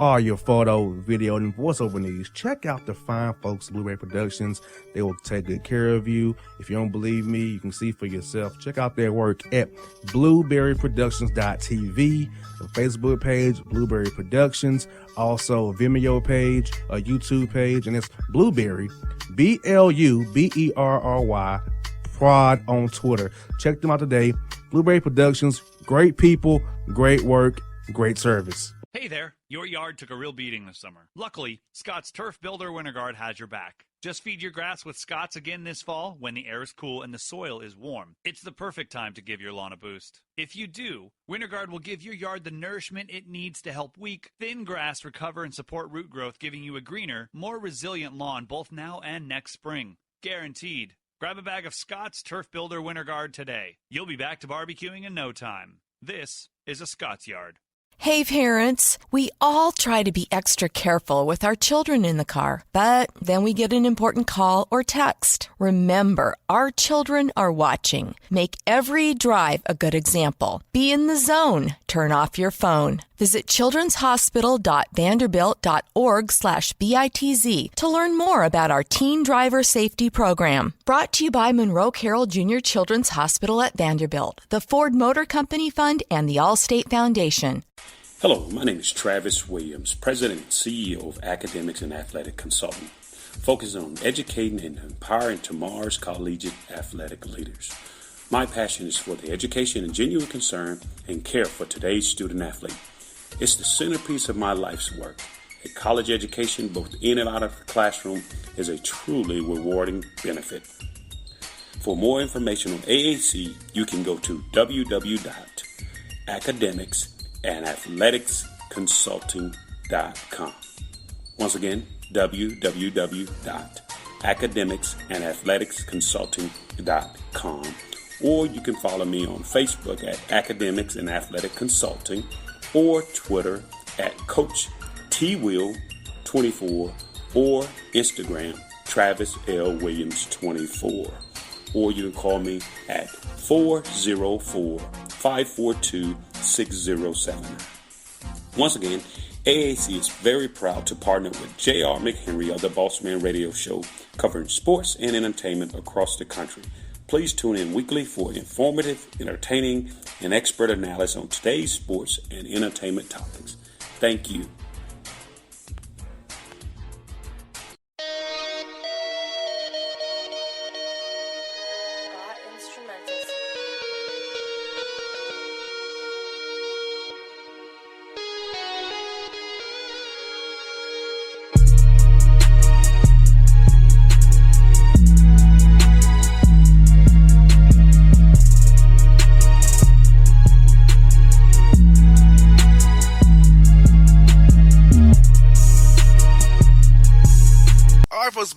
all your photo, video, and voiceover needs, check out the fine folks at Blueberry Productions. They will take good care of you. If you don't believe me, you can see for yourself. Check out their work at blueberryproductions.tv, the Facebook page, Blueberry Productions, also a Vimeo page, a YouTube page, and it's Blueberry, BLUBERRY, Prod on Twitter. Check them out today. Blueberry Productions, great people, great work, great service. Hey there, your yard took a real beating this summer. Luckily, Scott's Turf Builder Winter Guard has your back. Just feed your grass with Scott's again this fall when the air is cool and the soil is warm. It's the perfect time to give your lawn a boost. If you do, Winter Guard will give your yard the nourishment it needs to help weak, thin grass recover and support root growth, giving you a greener, more resilient lawn both now and next spring. Guaranteed. Grab a bag of Scott's Turf Builder Winter Guard today. You'll be back to barbecuing in no time. This is a Scott's Yard. Hey parents, we all try to be extra careful with our children in the car, but then we get an important call or text. Remember, our children are watching. Make every drive a good example. Be in the zone. Turn off your phone. Visit childrenshospital.vanderbilt.org/BITZ to learn more about our teen driver safety program. Brought to you by Monroe Carroll Jr. Children's Hospital at Vanderbilt, the Ford Motor Company Fund, and the Allstate Foundation. Hello, my name is Travis Williams, President and CEO of Academics and Athletic Consulting, focusing on educating and empowering tomorrow's collegiate athletic leaders. My passion is for the education and genuine concern and care for today's student athlete. It's the centerpiece of my life's work. A college education, both in and out of the classroom, is a truly rewarding benefit. For more information on AAC, you can go to www.academicsandathleticsconsulting.com. Once again, www.academicsandathleticsconsulting.com. Or you can follow me on Facebook at Academics and Athletic Consulting, or Twitter at Coach TWill24, or Instagram Travis L. Williams 24. Or you can call me at 404-542-6079. Once again, AAC is very proud to partner with J.R. McHenry of the Bossman Radio Show, covering sports and entertainment across the country. Please tune in weekly for informative, entertaining, and expert analysis on today's sports and entertainment topics. Thank you.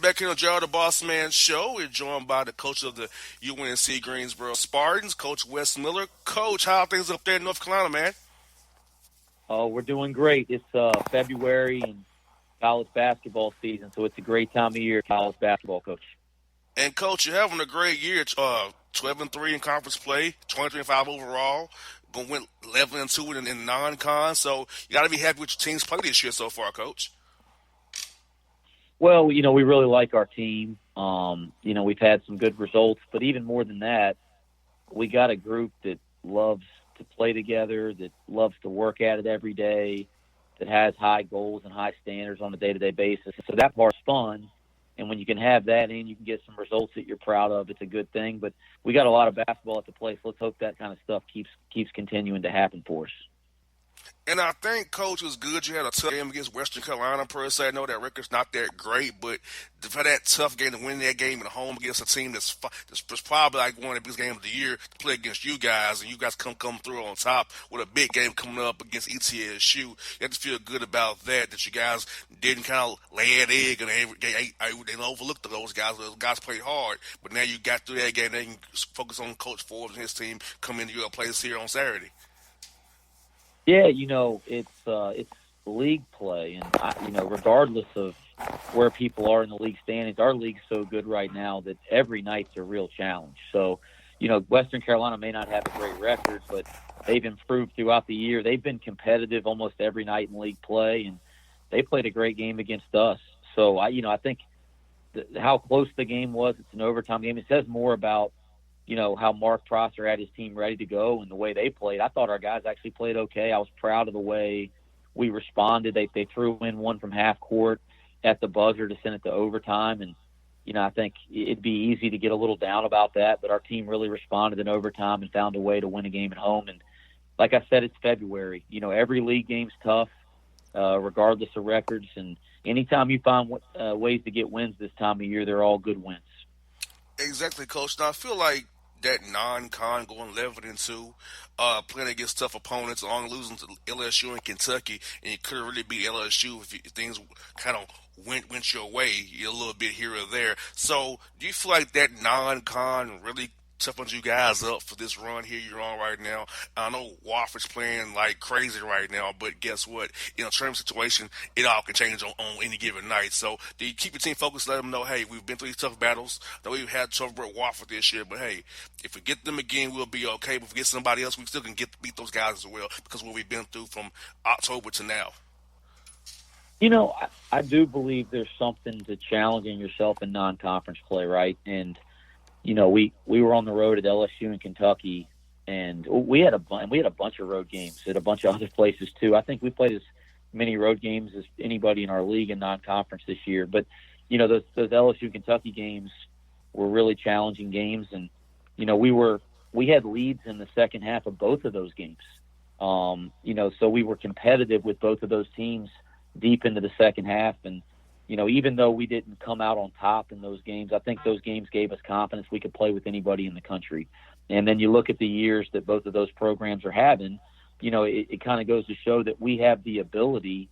Back here on Gerald the Bossman Show, we're joined by the coach of the UNC Greensboro Spartans, Coach Wes Miller. Coach, how are things up there in North Carolina, man? Oh, we're doing great. It's February and college basketball season, so it's a great time of year, college basketball, Coach. And, Coach, you're having a great year, 12-3 in conference play, 20-25 overall, going to win 11-2 in non-con, so you got to be happy with your team's play this year so far, Coach. Well, we really like our team. We've had some good results, but even more than that, we got a group that loves to play together, that loves to work at it every day, that has high goals and high standards on a day-to-day basis. So that part's fun, and when you can have that and you can get some results that you're proud of, it's a good thing. But we got a lot of basketball at the place. Let's hope that kind of stuff keeps continuing to happen for us. And I think, Coach, it was good you had a tough game against Western Carolina, per se. I know that record's not that great, but for that tough game to win that game at home against a team that's probably like one of the biggest games of the year to play against you guys, and you guys come through on top with a big game coming up against ETSU. You have to feel good about that you guys didn't kind of lay an egg and they overlooked those guys. Those guys played hard, but now you got through that game. They can focus on Coach Forbes and his team coming into your place here on Saturday. Yeah, it's league play, and regardless of where people are in the league standings, our league's so good right now that every night's a real challenge. So, Western Carolina may not have a great record, but they've improved throughout the year. They've been competitive almost every night in league play, and they played a great game against us. So I think how close the game was. It's an overtime game. It says more about how Mark Prosser had his team ready to go and the way they played. I thought our guys actually played okay. I was proud of the way we responded. They threw in one from half court at the buzzer to send it to overtime, and I think it'd be easy to get a little down about that, but our team really responded in overtime and found a way to win a game at home. And like I said, it's February. Every league game's tough, regardless of records. And anytime you find ways to get wins this time of year, they're all good wins. Exactly, Coach. Now, I feel like that non-con going 11-2, playing against tough opponents, along losing to LSU and Kentucky, and you couldn't really beat LSU if things kind of went your way a little bit here or there. So, do you feel like that non-con really toughened you guys up for this run here you're on right now? I know Wofford's playing like crazy right now, but guess what? In a tournament situation, it all can change on any given night. So, do you keep your team focused? Let them know, hey, we've been through these tough battles. I know we've had trouble with Wofford this year, but hey, if we get them again, we'll be okay. But if we get somebody else, we still can beat those guys as well because of what we've been through from October to now. I do believe there's something to challenging yourself in non-conference play, right? And we were on the road at LSU and Kentucky, and we had a bunch of road games at a bunch of other places too. I think we played as many road games as anybody in our league in non-conference this year. But those LSU Kentucky games were really challenging games, and we had leads in the second half of both of those games. So we were competitive with both of those teams deep into the second half, and even though we didn't come out on top in those games, I think those games gave us confidence we could play with anybody in the country. And then you look at the years that both of those programs are having, it kind of goes to show that we have the ability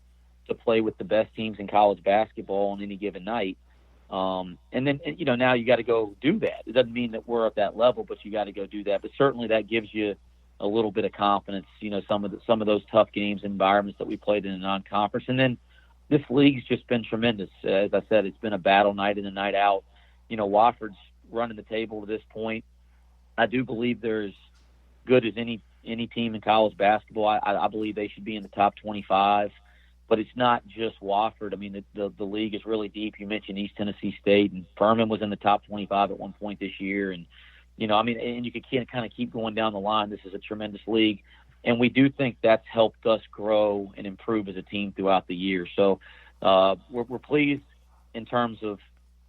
to play with the best teams in college basketball on any given night. And then, now you got to go do that. It doesn't mean that we're at that level, but you got to go do that. But certainly that gives you a little bit of confidence, some of those tough games, environments that we played in a non-conference. And then this league's just been tremendous. As I said, it's been a battle night in and night out. Wofford's running the table to this point. I do believe they're as good as any team in college basketball. I believe they should be in the top 25. But it's not just Wofford. I mean, the league is really deep. You mentioned East Tennessee State, and Furman was in the top 25 at one point this year. And, and you can kind of keep going down the line. This is a tremendous league. And we do think that's helped us grow and improve as a team throughout the year. So we're pleased in terms of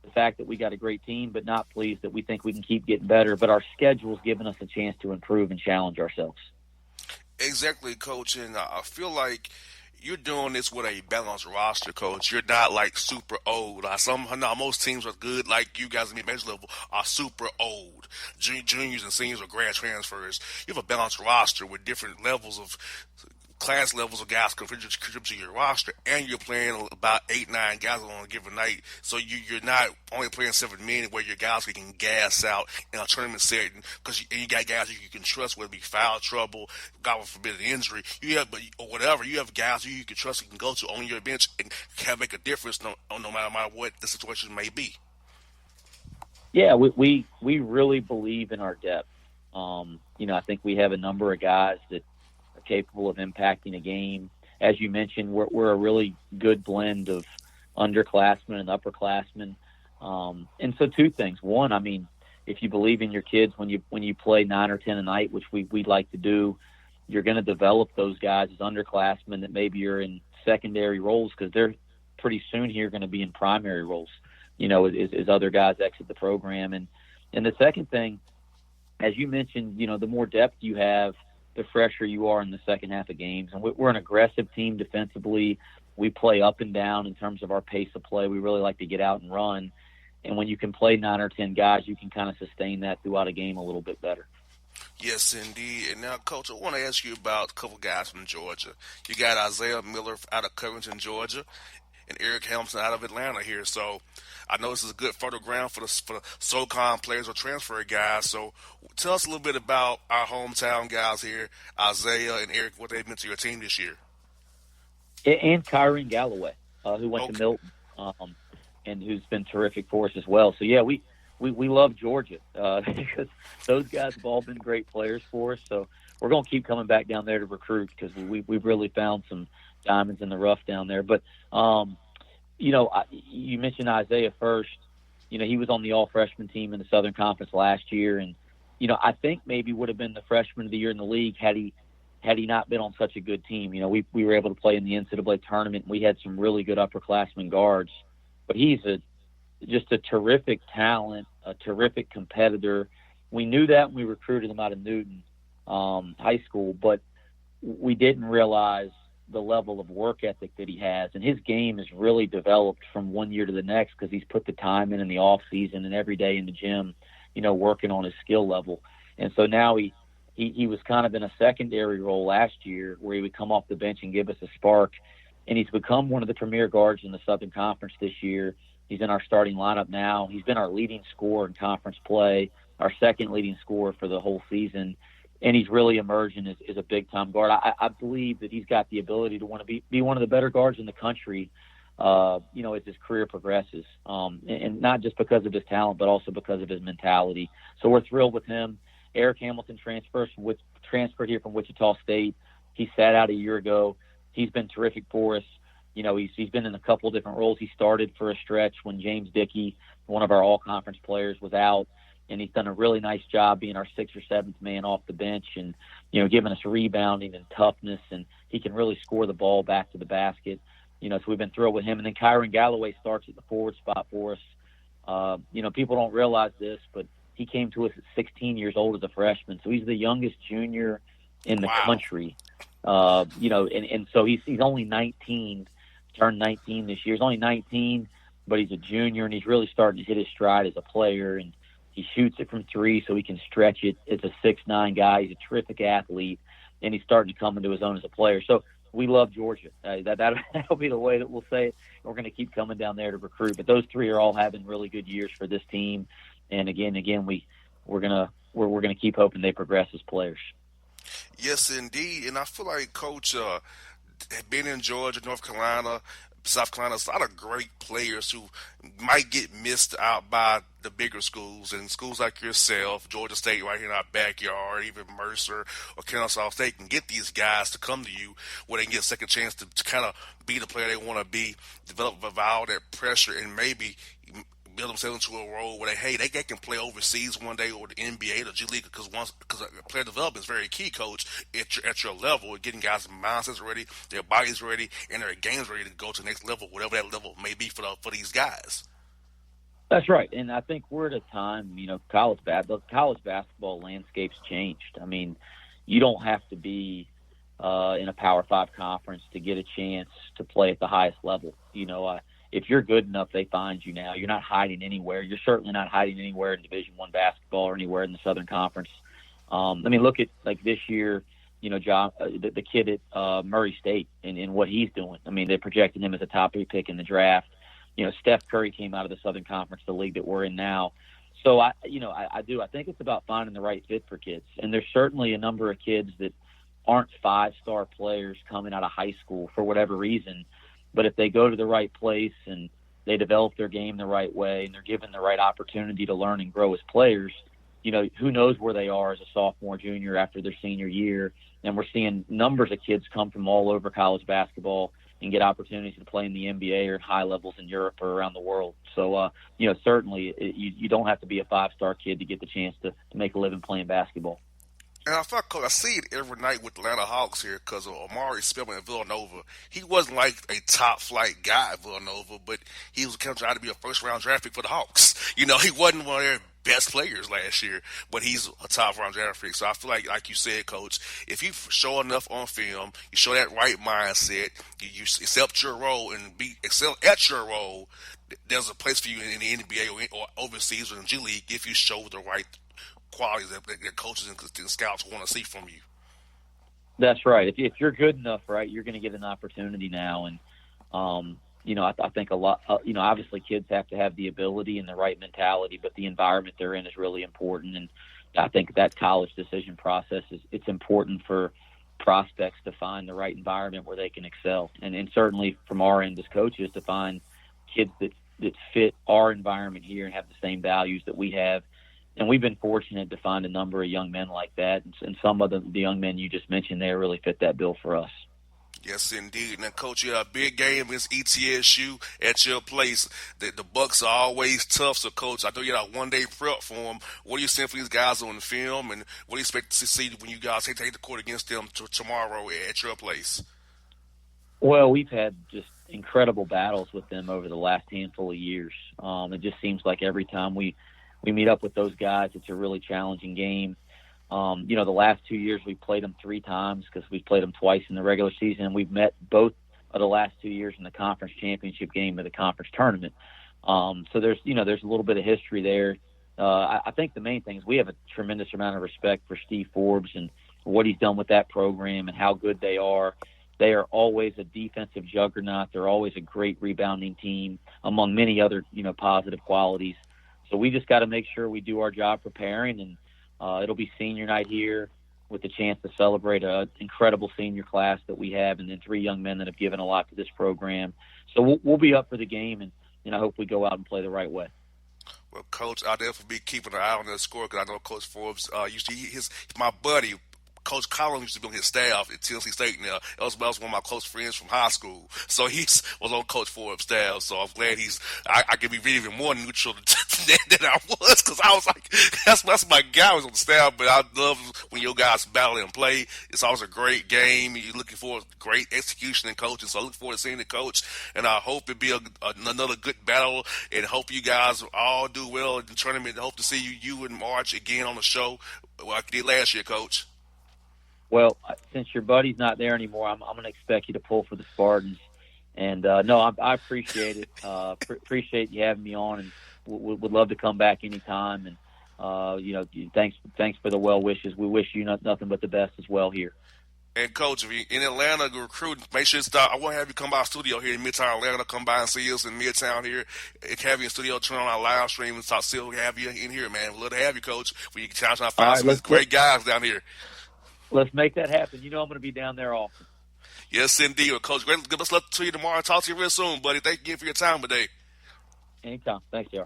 the fact that we got a great team, but not pleased that we think we can keep getting better. But our schedule's given us a chance to improve and challenge ourselves. Exactly, Coach. And I feel like you're doing this with a balanced roster, Coach. You're not like super old. Most teams are good, like you guys in the bench level are super old. Juniors and seniors are grad transfers. You have a balanced roster with different levels of class levels of guys contribute to your roster, and you're playing about 8-9 guys on a given night. So you're not only playing 7 men where your guys can gas out in a tournament setting because you got guys you can trust, whether it be foul trouble, God forbid an injury, or whatever. You have guys who you can trust, you can go to on your bench and can make a difference no matter what the situation may be. Yeah, we really believe in our depth. I think we have a number of guys that are capable of impacting a game. As you mentioned, we're a really good blend of underclassmen and upperclassmen. And so two things. One, I mean, if you believe in your kids when you play 9 or 10 a night, which we'd like to do, you're going to develop those guys as underclassmen that maybe are in secondary roles because they're pretty soon here going to be in primary roles, as other guys exit the program. And the second thing, as you mentioned, the more depth you have, the fresher you are in the second half of games. And we're an aggressive team defensively. We play up and down in terms of our pace of play. We really like to get out and run. And when you can play 9 or 10 guys, you can kind of sustain that throughout a game a little bit better. Yes, indeed. And now, Coach, I want to ask you about a couple guys from Georgia. You got Isaiah Miller out of Covington, Georgia, and Eric Helmson out of Atlanta here. So I know this is a good fertile ground for the SoCon players or transfer guys. So tell us a little bit about our hometown guys here, Isaiah and Eric, what they've meant to your team this year. And Kyron Galloway, who went to Milton, and who's been terrific for us as well. So, yeah, we love Georgia because those guys have all been great players for us. So we're going to keep coming back down there to recruit because we've really found some diamonds in the rough down there. But, you mentioned Isaiah first. He was on the all-freshman team in the Southern Conference last year. And, I think maybe would have been the freshman of the year in the league had he not been on such a good team. We were able to play in the NCAA tournament. And we had some really good upperclassmen guards. But he's just a terrific talent, a terrific competitor. We knew that when we recruited him out of Newton High School, but we didn't realize the level of work ethic that he has. And his game has really developed from one year to the next because he's put the time in the off season and every day in the gym, working on his skill level. And so now he was kind of in a secondary role last year where he would come off the bench and give us a spark. And he's become one of the premier guards in the Southern Conference this year. He's in our starting lineup now. He's been our leading scorer in conference play, our second leading scorer for the whole season. And he's really emerging as a big-time guard. I believe that he's got the ability to want to be one of the better guards in the country, as his career progresses. And not just because of his talent, but also because of his mentality. So we're thrilled with him. Eric Hamilton transferred here from Wichita State. He sat out a year ago. He's been terrific for us. He's been in a couple of different roles. He started for a stretch when James Dickey, one of our all-conference players, was out. And he's done a really nice job being our sixth or seventh man off the bench and, giving us rebounding and toughness. And he can really score the ball back to the basket. So we've been thrilled with him. And then Kyron Galloway starts at the forward spot for us. People don't realize this, but he came to us at 16 years old as a freshman. So he's the youngest junior in the country. And so he's only 19, turned 19 this year. He's only 19, but he's a junior, and he's really starting to hit his stride as a player. And he shoots it from three so he can stretch it. It's a 6'9" guy. He's a terrific athlete, and he's starting to come into his own as a player. So we love Georgia. That'll be the way that we'll say it. We're going to keep coming down there to recruit. But those three are all having really good years for this team. And again, we're gonna keep hoping they progress as players. Yes, indeed. And I feel like Coach, being in Georgia, North Carolina, South Carolina, there's a lot of great players who might get missed out by the bigger schools, and schools like yourself, Georgia State right here in our backyard, even Mercer or Kennesaw State can get these guys to come to you where they can get a second chance to kind of be the player they want to be, develop all that pressure, and maybe build themselves into a role where they can play overseas one day or the NBA, the G League, because player development is very key, Coach, at your level, getting guys' mindsets ready, their bodies ready, and their games ready to go to the next level, whatever that level may be for these guys. That's right, and I think we're at a time, college basketball landscape's changed. I mean, you don't have to be in a Power 5 conference to get a chance to play at the highest level. If you're good enough, they find you now. You're not hiding anywhere. You're certainly not hiding anywhere in Division I basketball or anywhere in the Southern Conference. Look at like this year, John, the kid at Murray State and what he's doing. I mean, they projected him as a top 3 pick in the draft. Steph Curry came out of the Southern Conference, the league that we're in now. So I think it's about finding the right fit for kids. And there's certainly a number of kids that aren't 5-star players coming out of high school for whatever reason. But if they go to the right place and they develop their game the right way and they're given the right opportunity to learn and grow as players, who knows where they are as a sophomore, junior after their senior year. And we're seeing numbers of kids come from all over college basketball and get opportunities to play in the NBA or at high levels in Europe or around the world. So, certainly you don't have to be a 5-star kid to get the chance to make a living playing basketball. And I see it every night with the Atlanta Hawks here because of Omari Spellman at Villanova. He wasn't like a top-flight guy at Villanova, but he was kind of trying to be a first-round draft pick for the Hawks. He wasn't one of their best players last year, but he's a top-round draft pick. So I feel like you said, Coach, if you show enough on film, you show that right mindset, you accept your role and excel at your role, there's a place for you in the NBA or overseas or in the G League if you show the right qualities that coaches and scouts want to see from you. That's right. If you're good enough, right, you're going to get an opportunity now. And, I think a lot, obviously kids have to have the ability and the right mentality, but the environment they're in is really important. And I think that college decision process it's important for prospects to find the right environment where they can excel. And certainly from our end as coaches to find kids that fit our environment here and have the same values that we have. And we've been fortunate to find a number of young men like that. And some of the young men you just mentioned there really fit that bill for us. Yes, indeed. And then, Coach, you have a big game against ETSU at your place. The Bucks are always tough. So, Coach, I know you had a one-day prep for them. What are you seeing for these guys on the film, and what do you expect to see when you guys take the court against them tomorrow at your place? Well, we've had just incredible battles with them over the last handful of years. It just seems like every time we meet up with those guys, it's a really challenging game. The last 2 years we played them 3 times because we played them twice in the regular season, and we've met both of the last 2 years in the conference championship game of the conference tournament. So there's a little bit of history there. I think the main thing is we have a tremendous amount of respect for Steve Forbes and what he's done with that program and how good they are. They are always a defensive juggernaut. They're always a great rebounding team, among many other, positive qualities. So we just got to make sure we do our job preparing, and it'll be senior night here with the chance to celebrate an incredible senior class that we have, and then 3 young men that have given a lot to this program. So we'll be up for the game, and I hope we go out and play the right way. Well, Coach, I'll definitely be keeping an eye on that score because I know Coach Forbes he's my buddy. Coach Collins used to be on his staff at Tennessee State now. That was one of my close friends from high school. So he was on Coach Forbes' staff. So I'm glad I can be even more neutral than I was, because I was like, that's my guy who was on the staff. But I love when your guys battle and play. It's always a great game. You're looking for great execution and coaching. So I look forward to seeing the coach. And I hope it be another good battle, and hope you guys all do well in the tournament. I hope to see you in March again on the show like you did last year, Coach. Well, since your buddy's not there anymore, I'm going to expect you to pull for the Spartans. And, no, I appreciate it. Appreciate you having me on, and would love to come back anytime. And, thanks for the well wishes. We wish you nothing but the best as well here. And, Coach, if you're in Atlanta recruiting, make sure I want to have you come by our studio here in Midtown Atlanta. Come by and see us in Midtown here. Have you in studio, turn on our live stream, and still have you in here, man. We'd love to have you, Coach. We can try to find some great guys down here. Let's make that happen. I'm going to be down there often. Yes, indeed. Well, Coach, great. Good luck to you tomorrow. Talk to you real soon, buddy. Thank you again for your time today. Anytime. Thanks, y'all.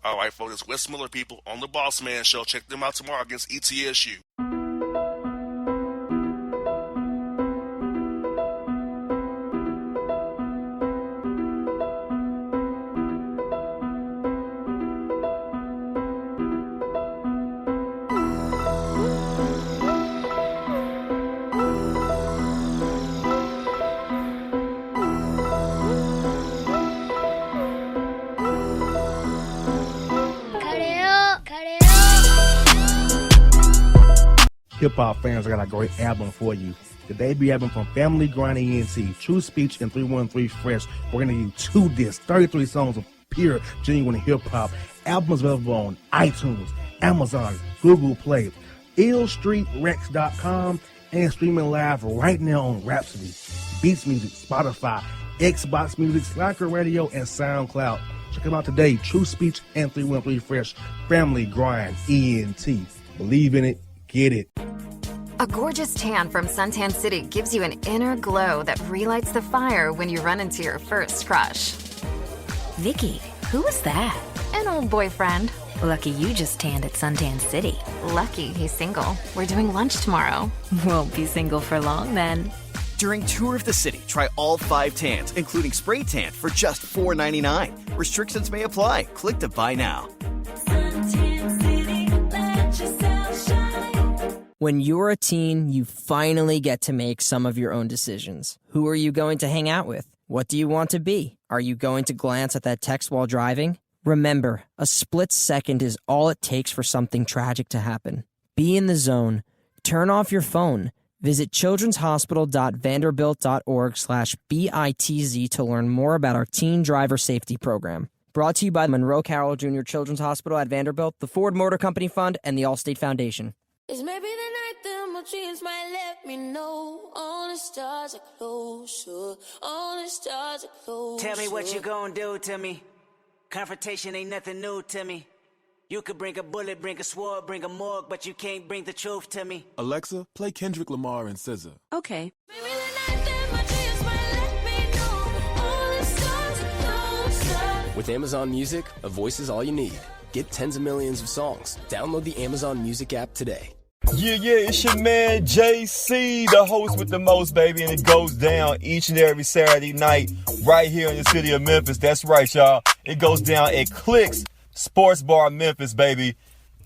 All right, folks. It's Wes Miller, people, on the Bossman Show. Check them out tomorrow against ETSU. Hip-hop fans, I got a great album for you. The debut album from Family Grind ENT, True Speech and 313 Fresh. We're going to give you 2 discs, 33 songs of pure, genuine hip-hop. Albums available on iTunes, Amazon, Google Play, illstreetrex.com, and streaming live right now on Rhapsody, Beats Music, Spotify, Xbox Music, Slacker Radio, and SoundCloud. Check them out today, True Speech and 313 Fresh, Family Grind ENT. Believe in it, get it. A gorgeous tan from Suntan City gives you an inner glow that relights the fire when you run into your first crush. Vicky, who was that? An old boyfriend. Lucky you just tanned at Suntan City. Lucky he's single. We're doing lunch tomorrow. Won't be single for long then. During Tour of the City, try all 5 tans, including spray tan, for just $4.99. Restrictions may apply. Click to buy now. Suntan City, let yourself shine. When you're a teen, you finally get to make some of your own decisions. Who are you going to hang out with? What do you want to be? Are you going to glance at that text while driving? Remember, a split second is all it takes for something tragic to happen. Be in the zone. Turn off your phone. Visit childrenshospital.vanderbilt.org/BITZ to learn more about our teen driver safety program. Brought to you by Monroe Carroll Jr. Children's Hospital at Vanderbilt, the Ford Motor Company Fund, and the Allstate Foundation. It's maybe the night that my dreams might let me know. All the stars are closer. All the stars are closer. Tell me what you gonna do to me. Confrontation ain't nothing new to me. You could bring a bullet, bring a sword, bring a morgue, but you can't bring the truth to me. Alexa, play Kendrick Lamar and SZA. Okay. Maybe the night that my dreams might let me know. All the stars are closer. With Amazon Music, a voice is all you need. Get tens of millions of songs. Download the Amazon Music app today. Yeah, it's your man JC, the host with the most, baby, and it goes down each and every Saturday night right here in the city of Memphis. That's right, y'all. It goes down at Clicks Sports Bar Memphis, baby.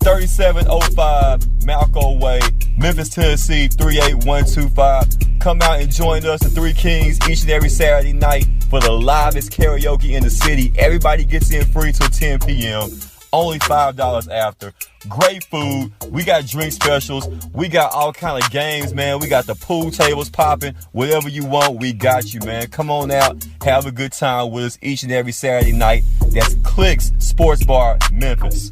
3705 Malco Way, Memphis, Tennessee, 38125. Come out and join us, the Three Kings, each and every Saturday night for the livest karaoke in the city. Everybody gets in free till 10 p.m. Only $5 after. Great food. We got drink specials. We got all kind of games, man. We got the pool tables popping. Whatever you want, we got you, man. Come on out. Have a good time with us each and every Saturday night. That's Clicks Sports Bar, Memphis.